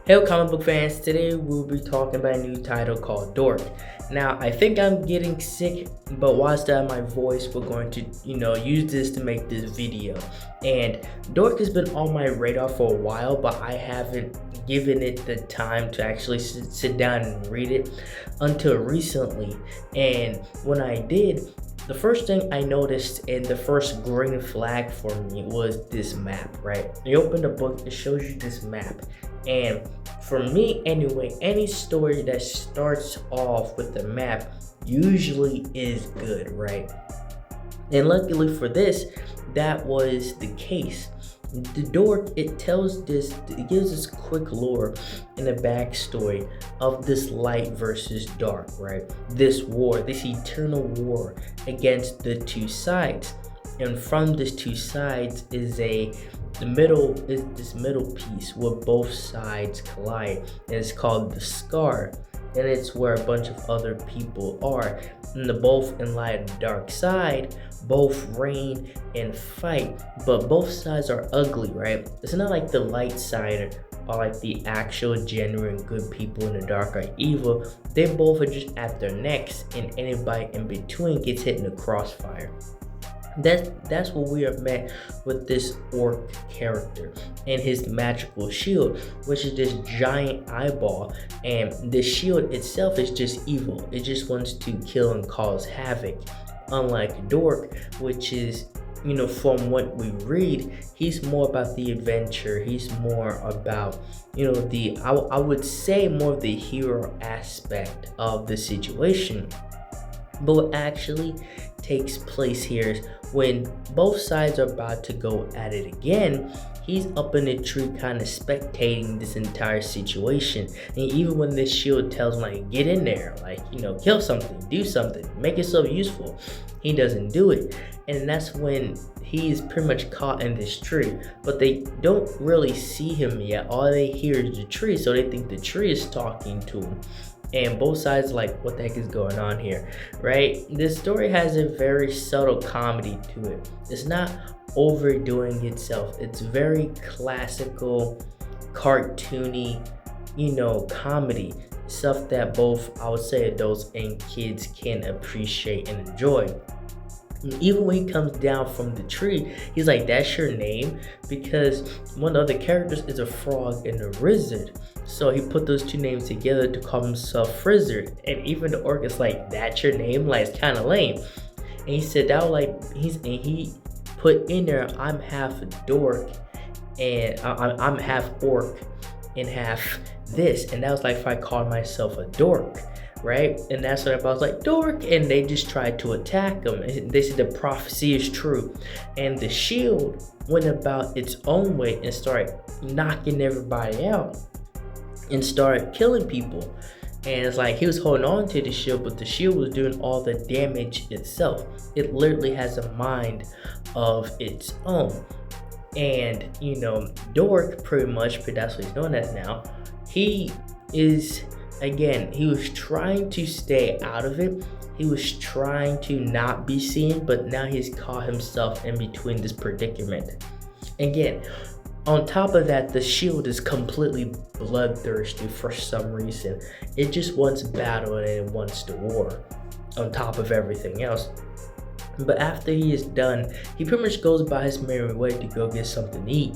Hey comic book fans, today we'll be talking about a new title called Dork. Now, I think I'm getting sick, but while I still have my voice, we're going to, use this to make this video. And Dork has been on my radar for a while, but I haven't given it the time to actually sit down and read it until recently. And when I did, the first thing I noticed and the first green flag for me was this map, right? You open the book, it shows you this map. And for me anyway, any story that starts off with the map usually is good, right? And luckily for this, that was the case. The Dork, it gives this quick lore and a backstory of this light versus dark, right? This war, this eternal war against the two sides. And from these two sides is this middle piece where both sides collide, and it's called the Scar. And it's where a bunch of other people are. And the both in light and dark side, both reign and fight, but both sides are ugly, right? It's not like the light side are like the actual genuine good people, and the dark are evil. They both are just at their necks, and anybody in between gets hit in the crossfire. That's what we are met with this orc character and his magical shield, which is this giant eyeball. And the shield itself is just evil. It just wants to kill and cause havoc. Unlike Dork, which is, from what we read, he's more about the adventure. He's more about, I would say more of the hero aspect of the situation. But what actually takes place here is when both sides are about to go at it again, he's up in the tree kind of spectating this entire situation. And even when this shield tells him, like, get in there, like, kill something, do something, make yourself useful, he doesn't do it. And that's when he's pretty much caught in this tree, but they don't really see him yet. All they hear is the tree, so they think the tree is talking to him. And both sides like, what the heck is going on here, right? This story has a very subtle comedy to it. It's not overdoing itself. It's very classical, cartoony, comedy. Stuff that both, I would say, adults and kids can appreciate and enjoy. Even when he comes down from the tree, he's like, that's your name? Because one of the characters is a frog and a lizard. So he put those two names together to call himself Frizzard. And even the orc is like, that's your name? Like, it's kind of lame. And he said that he put in there, I'm half dork and I'm half orc and half this. And that was like if I called myself a dork, right? And that's what I was like, dork, and they just tried to attack him. And they said the prophecy is true. And the shield went about its own way and started knocking everybody out and started killing people. And it's like he was holding on to the shield, but the shield was doing all the damage itself. It literally has a mind of its own. And Dork, pretty much, but that's what he's known as now, he was trying to stay out of it. He was trying to not be seen, but now he's caught himself in between this predicament. Again, on top of that, the shield is completely bloodthirsty for some reason. It just wants battle and it wants the war on top of everything else. But after he is done, he pretty much goes by his merry way to go get something to eat,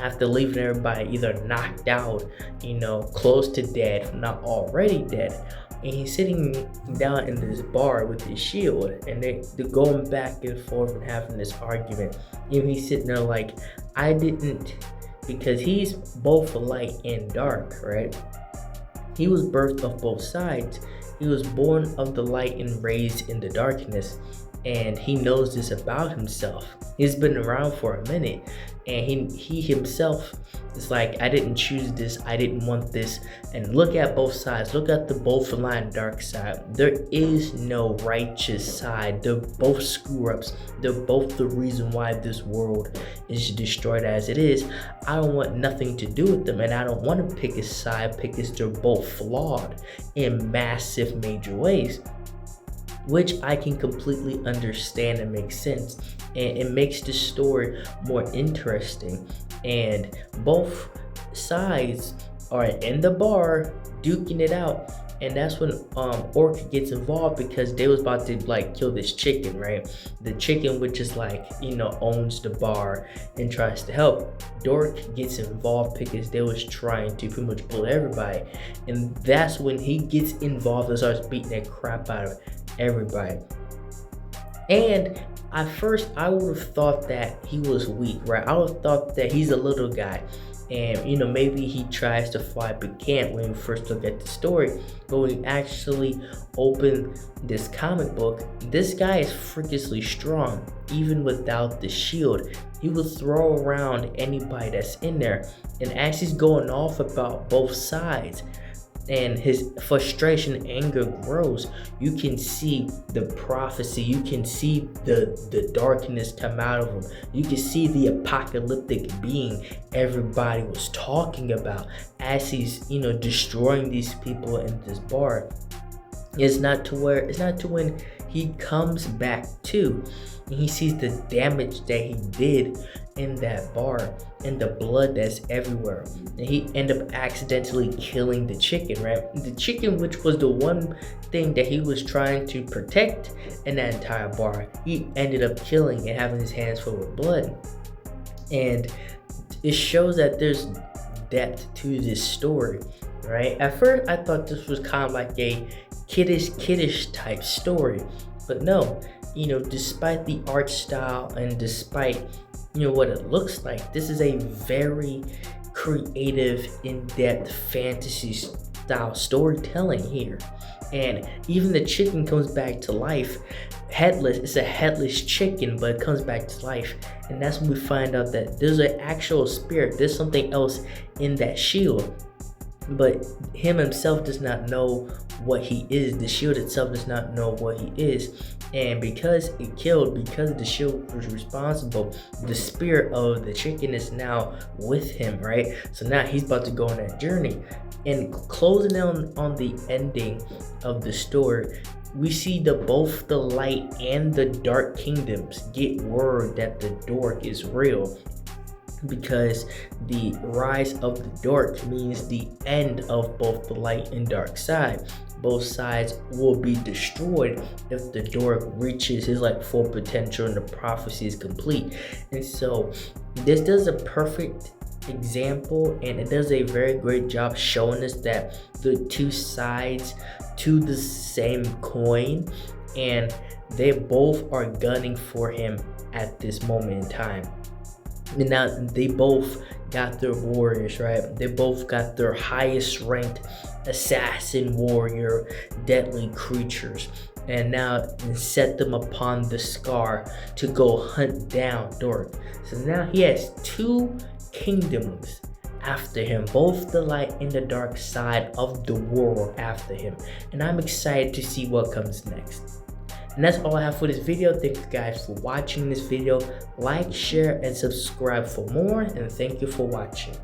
after leaving everybody either knocked out, close to dead, if not already dead. And he's sitting down in this bar with his shield, and they're going back and forth and having this argument. He's sitting there like, I didn't, because he's both light and dark, right? He was birthed of both sides. He was born of the light and raised in the darkness. And he knows this about himself. He's been around for a minute, and he himself is like, I didn't choose this, I didn't want this. And look at both sides. Look at the both light and dark side. There is no righteous side. They're both screw-ups. They're both the reason why this world is destroyed as it is. I don't want nothing to do with them, and I don't want to pick a side because they're both flawed in massive major ways, which I can completely understand and make sense. And it makes the story more interesting. And both sides are in the bar duking it out, and that's when ORC gets involved because they was about to like kill this chicken, right? The chicken, which is like, you know, owns the bar and tries to help. Dork gets involved because they was trying to pretty much bully everybody, and that's when he gets involved and starts beating that crap out of everybody. And at first, I would have thought that he was weak, right? I would have thought that he's a little guy, and you know, maybe he tries to fly but can't when you first look at the story. But when you actually open this comic book, this guy is freakishly strong. Even without the shield, he will throw around anybody that's in there. And as he's going off about both sides, and his frustration and anger grows, you can see the prophecy, you can see the darkness come out of him, you can see the apocalyptic being everybody was talking about as he's, you know, destroying these people in this bar. It's not to when he comes back to and he sees the damage that he did in that bar and the blood that's everywhere, and he ended up accidentally killing the chicken, right? The chicken, which was the one thing that he was trying to protect in that entire bar, he ended up killing and having his hands full with blood. And it shows that there's depth to this story, right? At first I thought this was kind of like a kiddish type story, but no, you know, despite the art style and despite, you know, what it looks like, this is a very creative, in-depth fantasy style storytelling here. And even the chicken comes back to life headless. It's a headless chicken, but it comes back to life, and that's when we find out that there's an actual spirit, there's something else in that shield, but him himself does not know what he is. The shield itself does not know what he is, and because the shield was responsible, the spirit of the chicken is now with him, right? So now he's about to go on that journey. And closing down on the ending of the story, we see both the light and the dark kingdoms get word that the dork is real, because the rise of the dork means the end of both the light and dark side. Both sides will be destroyed if the dork reaches his like full potential and the prophecy is complete. And so this does a perfect example, and it does a very great job showing us that the two sides to the same coin, and they both are gunning for him at this moment in time. And now they both got their warriors, right? They both got their highest ranked assassin, warrior, deadly creatures, and now set them upon the Scar to go hunt down Dork. So now he has two kingdoms after him, both the light and the dark side of the world after him, and I'm excited to see what comes next. And that's all I have for this video. Thank you guys for watching this video. Like, share, and subscribe for more, and thank you for watching.